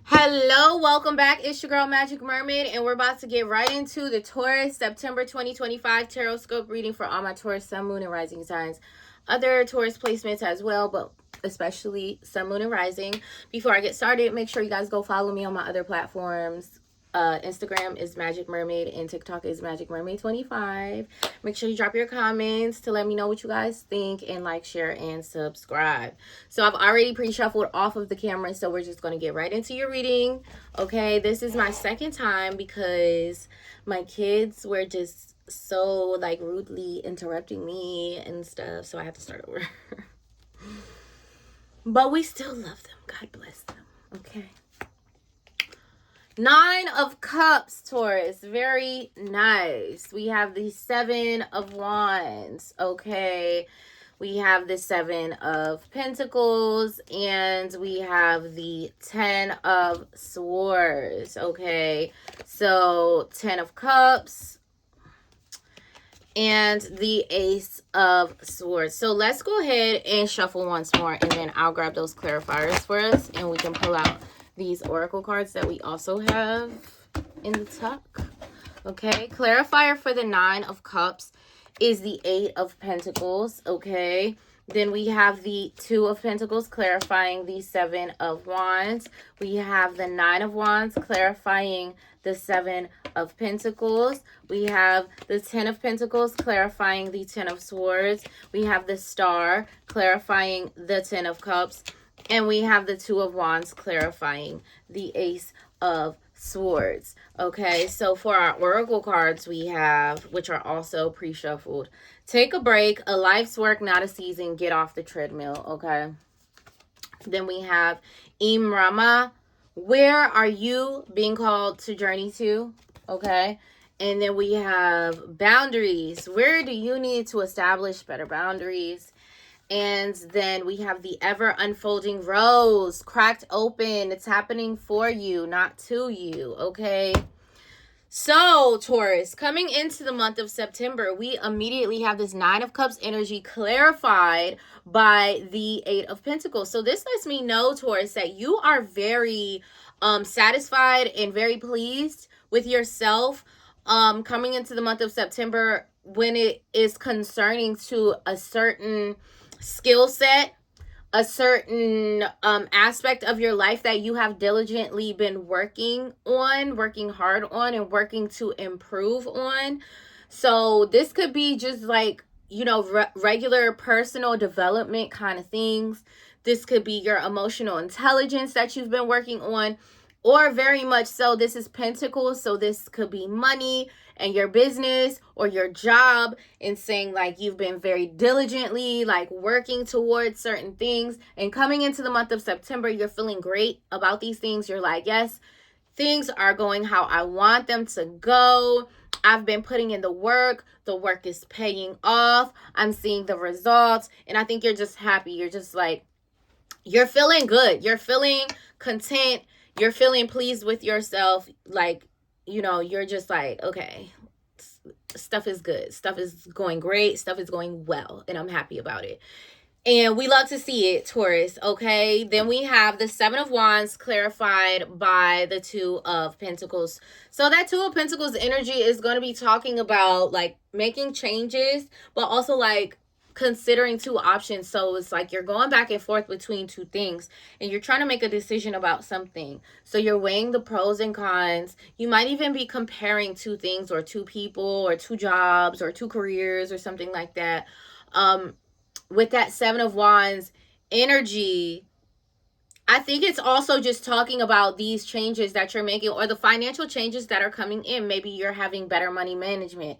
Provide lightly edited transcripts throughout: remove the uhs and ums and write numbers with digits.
Hello, welcome back. It's your girl Magic Mermaid, and we're about to get right into the Taurus September 2025 Tarotscope reading for all my Taurus Sun, Moon, and Rising signs. Other Taurus placements as well, but especially Sun, Moon, and Rising. Before I get started, make sure you guys go follow me on my other platforms. Instagram is Magic Mermaid and TikTok is Magic Mermaid 25. Make sure you drop your comments to let me know what you guys think, and like, share, and subscribe. So I've already pre-shuffled off of the camera, so we're just going to get right into your reading. Okay, this is my second time because my kids were just so like rudely interrupting me and stuff, so I have to start over. But we still love them. God bless them. Okay. Nine of Cups, Taurus. Very nice. We have the Seven of Wands. Okay. We have the Seven of Pentacles. And we have the Ten of Swords. Okay. So, Ten of Cups. And the Ace of Swords. So, let's go ahead and shuffle once more. And then I'll grab those clarifiers for us. And we can pull out these oracle cards that we also have in the tuck. Okay, clarifier for the Nine of Cups is the Eight of Pentacles. Okay, then we have the Two of Pentacles clarifying the Seven of Wands. We have the Nine of Wands clarifying the Seven of Pentacles. We have the Ten of Pentacles clarifying the Ten of Swords. We have the Star clarifying the Ten of Cups. And we have the Two of Wands clarifying the Ace of Swords. Okay, so for our oracle cards we have, which are also pre-shuffled, take a break, a life's work, not a season, get off the treadmill. Okay. Then we have Imrama, where are you being called to journey to? Okay. And then we have boundaries, where do you need to establish better boundaries? And then we have the ever unfolding rose, cracked open. It's happening for you, not to you. Okay. So, Taurus, coming into the month of September, we immediately have this Nine of Cups energy clarified by the Eight of Pentacles. So this lets me know, Taurus, that you are very satisfied and very pleased with yourself coming into the month of September when it is concerning to a certain skill set, a certain aspect of your life that you have diligently been working hard on, and working to improve on. So this could be just like, you know, regular personal development kind of things. This could be your emotional intelligence that you've been working on, or very much so, this is Pentacles, so this could be money and your business or your job, and saying like you've been very diligently like working towards certain things, and coming into the month of September you're feeling great about these things. You're like, yes, things are going how I want them to go. I've been putting in the work is paying off, I'm seeing the results, and I think you're just happy. You're just like, you're feeling good, you're feeling content, you're feeling pleased with yourself. Like, you know, you're just like, okay, stuff is good, stuff is going great, stuff is going well, and I'm happy about it. And we love to see it, Taurus. Okay, then we have the Seven of Wands clarified by the Two of Pentacles. So that Two of Pentacles energy is going to be talking about like making changes, but also like considering two options. So it's like you're going back and forth between two things, and you're trying to make a decision about something. So you're weighing the pros and cons. You might even be comparing two things, or two people, or two jobs, or two careers, or something like that. With that Seven of Wands energy, I think it's also just talking about these changes that you're making, or the financial changes that are coming in. Maybe you're having better money management.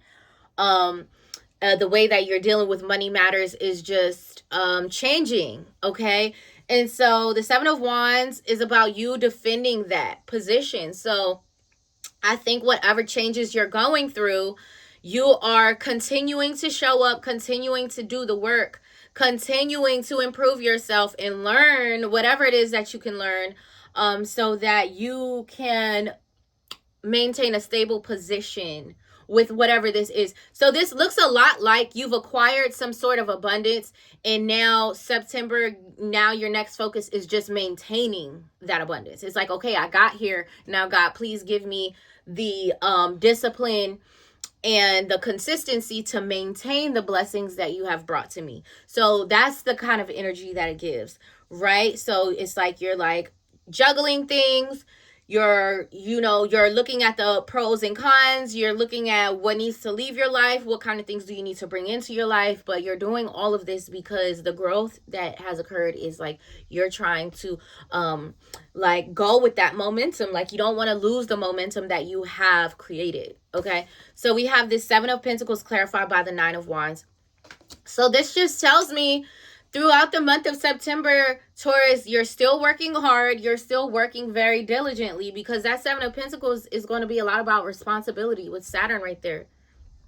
The way that you're dealing with money matters is just changing. Okay. And so the Seven of Wands is about you defending that position. So I think whatever changes you're going through, you are continuing to show up, continuing to do the work, continuing to improve yourself and learn whatever it is that you can learn, so that you can maintain a stable position, with whatever this is. So this looks a lot like you've acquired some sort of abundance, and now September, now your next focus is just maintaining that abundance. It's like, okay, I got here. Now, God, please give me the discipline and the consistency to maintain the blessings that you have brought to me. So that's the kind of energy that it gives, right? So it's like you're like juggling things. You're looking at the pros and cons. You're looking at what needs to leave your life. What kind of things do you need to bring into your life? But you're doing all of this because the growth that has occurred is like you're trying to like go with that momentum. Like you don't want to lose the momentum that you have created. Okay. So we have this 7 of Pentacles clarified by the 9 of Wands. So this just tells me throughout the month of September, Taurus, you're still working hard. You're still working very diligently, because that 7 of Pentacles is going to be a lot about responsibility with Saturn right there.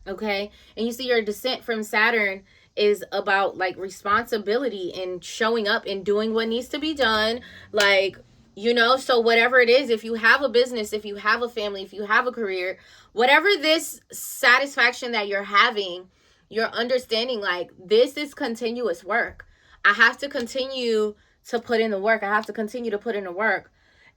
Okay. And you see your descent from Saturn is about like responsibility and showing up and doing what needs to be done. Like, so whatever it is, if you have a business, if you have a family, if you have a career, whatever this satisfaction that you're having, you're understanding like this is continuous work. I have to continue to put in the work. I have to continue to put in the work.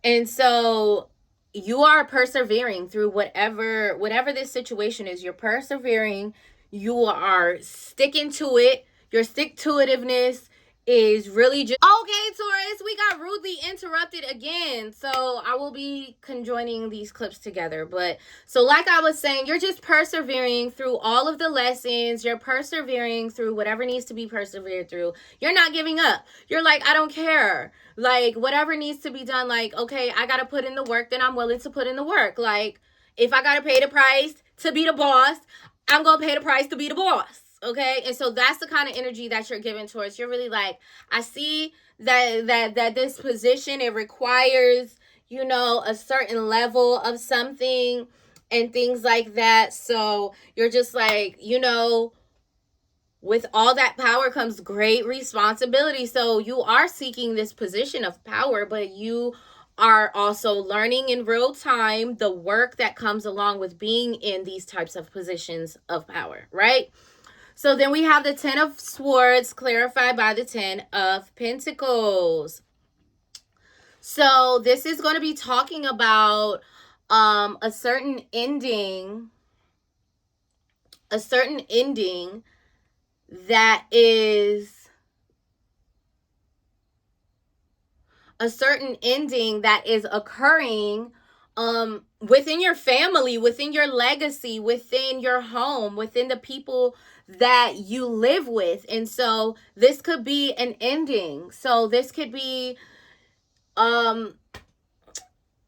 And so you are persevering through whatever this situation is. You're persevering. You are sticking to it. Your stick-to-itiveness is really just... Okay, Taurus, we got rudely interrupted again. So I will be conjoining these clips together. But so like I was saying, you're just persevering through all of the lessons. You're persevering through whatever needs to be persevered through. You're not giving up. You're like, I don't care. Like, whatever needs to be done, like, okay, I got to put in the work, then I'm willing to put in the work. Like, if I got to pay the price to be the boss, I'm going to pay the price to be the boss. Okay. And so that's the kind of energy that you're giving towards. You're really like, I see that this position, it requires, a certain level of something and things like that. So you're just like, with all that power comes great responsibility. So you are seeking this position of power, but you are also learning in real time the work that comes along with being in these types of positions of power, right? So then we have the 10 of Swords clarified by the 10 of Pentacles. So this is going to be talking about a certain ending that is occurring within your family, within your legacy, within your home, within the people that you live with. And so this could be an ending. So this could be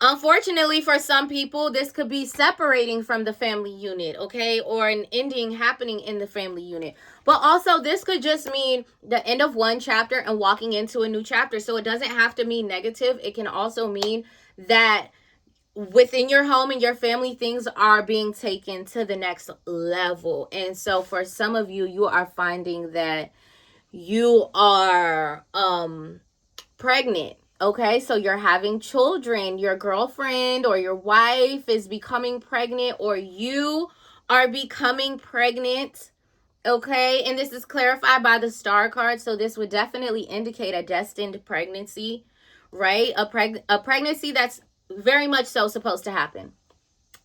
unfortunately for some people, this could be separating from the family unit, okay? Or an ending happening in the family unit. But also this could just mean the end of one chapter and walking into a new chapter. So it doesn't have to mean negative. It can also mean that within your home and your family, things are being taken to the next level. And so for some of you, you are finding that you are pregnant. Okay, so you're having children. Your girlfriend or your wife is becoming pregnant, or you are becoming pregnant. Okay, and this is clarified by the Star card. So this would definitely indicate a destined pregnancy, right? A pregnancy that's very much so supposed to happen.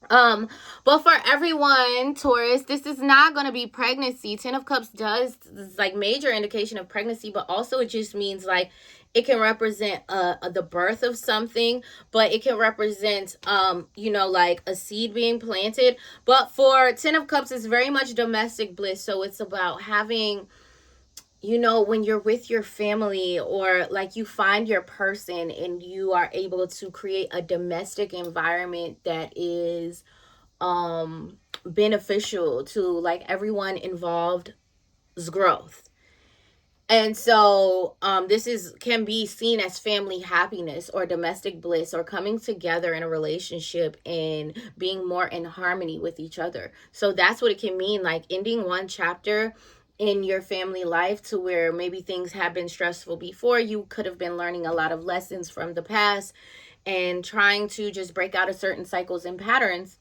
But for everyone, Taurus, this is not going to be pregnancy. 10 of Cups does like major indication of pregnancy, but also it just means like it can represent the birth of something, but it can represent like a seed being planted. But for 10 of Cups, it's very much domestic bliss. So it's about having, when you're with your family, or like you find your person and you are able to create a domestic environment that is beneficial to like everyone involved's growth. And so this can be seen as family happiness or domestic bliss, or coming together in a relationship and being more in harmony with each other. So that's what it can mean, like ending one chapter in your family life to where maybe things have been stressful before. You could have been learning a lot of lessons from the past and trying to just break out of certain cycles and patterns.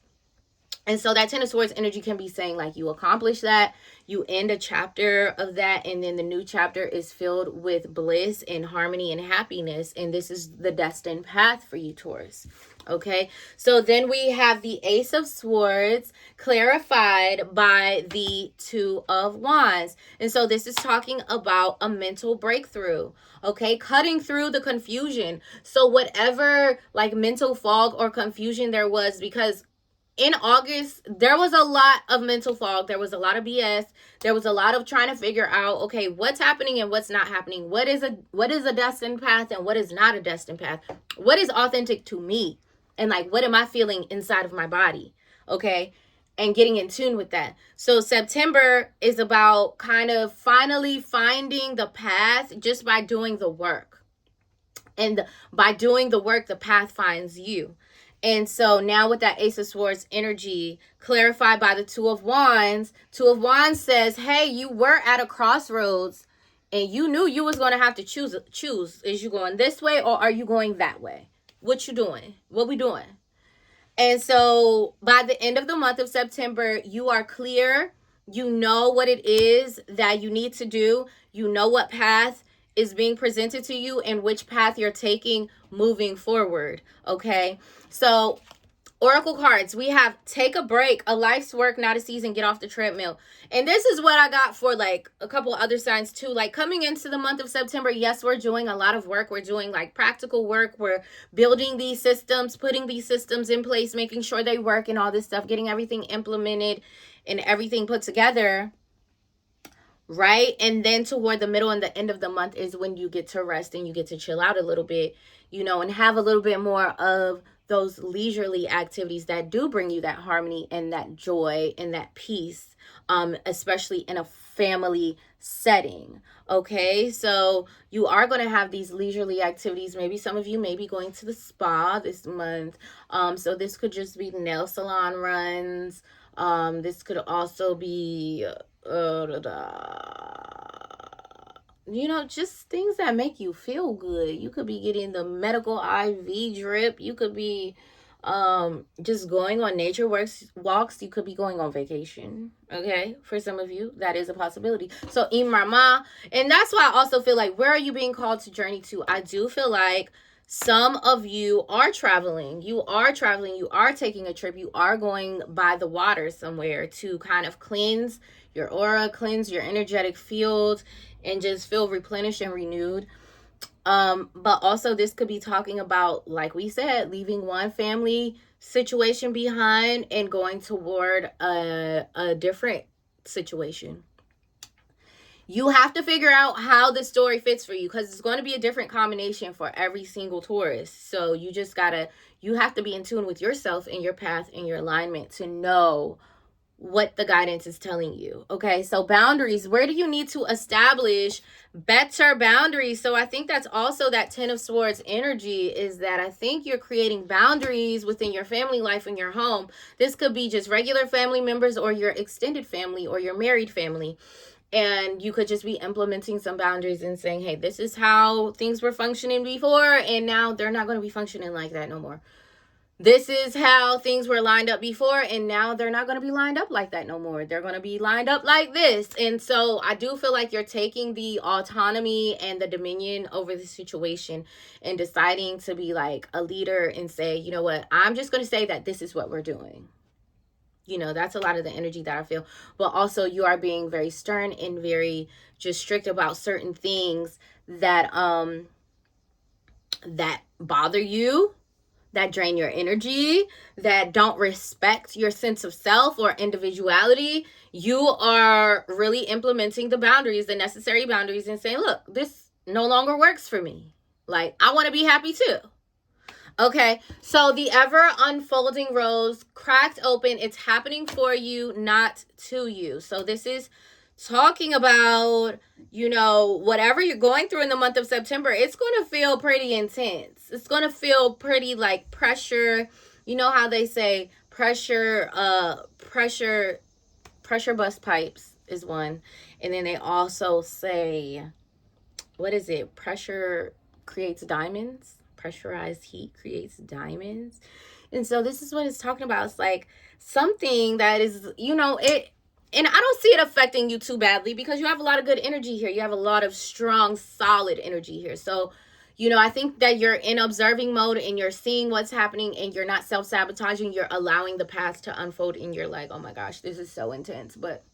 And so that Ten of Swords energy can be saying like you accomplish that, you end a chapter of that, and then the new chapter is filled with bliss and harmony and happiness. And this is the destined path for you, Taurus. Okay, so then we have the Ace of Swords clarified by the Two of Wands. And so this is talking about a mental breakthrough. Okay, cutting through the confusion. So whatever like mental fog or confusion there was, because in August, there was a lot of mental fog. There was a lot of BS. There was a lot of trying to figure out, okay, what's happening and what's not happening. What is a destined path and what is not a destined path? What is authentic to me? And like, what am I feeling inside of my body? Okay. And getting in tune with that. So September is about kind of finally finding the path just by doing the work. And by doing the work, the path finds you. And so now with that Ace of Swords energy clarified by the Two of Wands says, hey, you were at a crossroads and you knew you was going to have to choose. Is you going this way or are you going that way? What you doing? What we doing? And so by the end of the month of September, you are clear. You know what it is that you need to do. You know what path is being presented to you and which path you're taking moving forward. Okay. So Oracle cards, we have take a break, a life's work, not a season, get off the treadmill. And this is what I got for like a couple other signs too. Like coming into the month of September, yes, we're doing a lot of work. We're doing like practical work. We're building these systems, putting these systems in place, making sure they work and all this stuff, getting everything implemented and everything put together. Right? And then toward the middle and the end of the month is when you get to rest and you get to chill out a little bit, you know, and have a little bit more of those leisurely activities that do bring you that harmony and that joy and that peace, especially in a family setting. Okay, so you are going to have these leisurely activities. Maybe some of you may be going to the spa this month. So this could just be nail salon runs. This could also be you know, just things that make you feel good. You could be getting the medical IV drip. You could be just going on nature walks. You could be going on vacation. Okay, for some of you that is a possibility. So imama, and that's why I also feel like, where are you being called to journey to? I do feel like some of you are traveling. You are taking a trip. You are going by the water somewhere to kind of cleanse your aura, cleanse your energetic field, and just feel replenished and renewed. But also this could be talking about, like we said, leaving one family situation behind and going toward a different situation. You have to figure out how the story fits for you, because it's going to be a different combination for every single Taurus. So you have to be in tune with yourself and your path and your alignment to know what the guidance is telling you. Okay, so boundaries, where do you need to establish better boundaries? So I think that's also that Ten of Swords energy, is that I think you're creating boundaries within your family life and your home. This could be just regular family members or your extended family or your married family. And you could just be implementing some boundaries and saying, hey, this is how things were functioning before, and now they're not going to be functioning like that no more. This is how things were lined up before, and now they're not going to be lined up like that no more. They're going to be lined up like this. And so I do feel like you're taking the autonomy and the dominion over the situation and deciding to be like a leader and say, you know what, I'm just going to say that this is what we're doing. You know, that's a lot of the energy that I feel. But also you are being very stern and very just strict about certain things that that bother you, that drain your energy, that don't respect your sense of self or individuality. You are really implementing the boundaries, the necessary boundaries, and saying, look, this no longer works for me. Like, I want to be happy too. Okay, so the ever unfolding rose cracked open. It's happening for you, not to you. So this is talking about, you know, whatever you're going through in the month of September, it's going to feel pretty intense. It's going to feel pretty like pressure. You know how they say pressure bust pipes is one. And then they also say, what is it? Pressure creates diamonds. pressurized heat creates diamonds. And so this is what it's talking about. It's like something that is, you know, it, and I don't see it affecting you too badly because you have a lot of good energy here. You have a lot of strong, solid energy here. So, you know, I think that you're in observing mode and you're seeing what's happening and you're not self-sabotaging. You're allowing the past to unfold and you're like, oh my gosh, this is so intense. But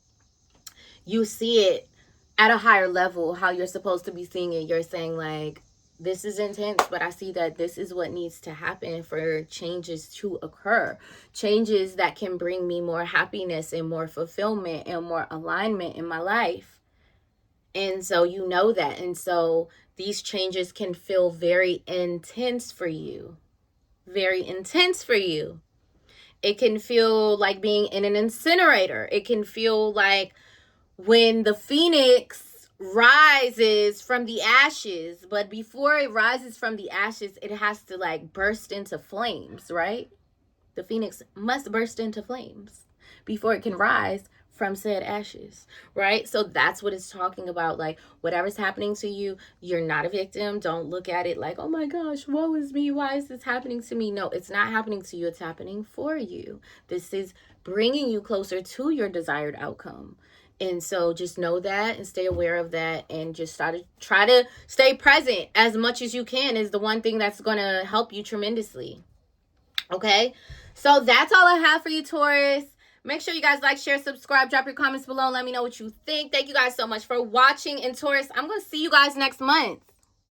you see it at a higher level, how you're supposed to be seeing it. You're saying like, this is intense, but I see that this is what needs to happen for changes to occur. Changes that can bring me more happiness and more fulfillment and more alignment in my life. And so you know that. And so these changes can feel very intense for you. Very intense for you. It can feel like being in an incinerator. It can feel like when the phoenix rises from the ashes, but before it rises from the ashes, it has to like burst into flames, right? The phoenix must burst into flames before it can rise from said ashes, right? So that's what it's talking about. Like whatever's happening to you, you're not a victim. Don't look at it like, oh my gosh, woe is me. Why is this happening to me? No, it's not happening to you. It's happening for you. This is bringing you closer to your desired outcome. And so just know that and stay aware of that and just try to stay present as much as you can is the one thing that's going to help you tremendously. Okay? So that's all I have for you, Taurus. Make sure you guys like, share, subscribe, drop your comments below and let me know what you think. Thank you guys so much for watching. And Taurus, I'm going to see you guys next month.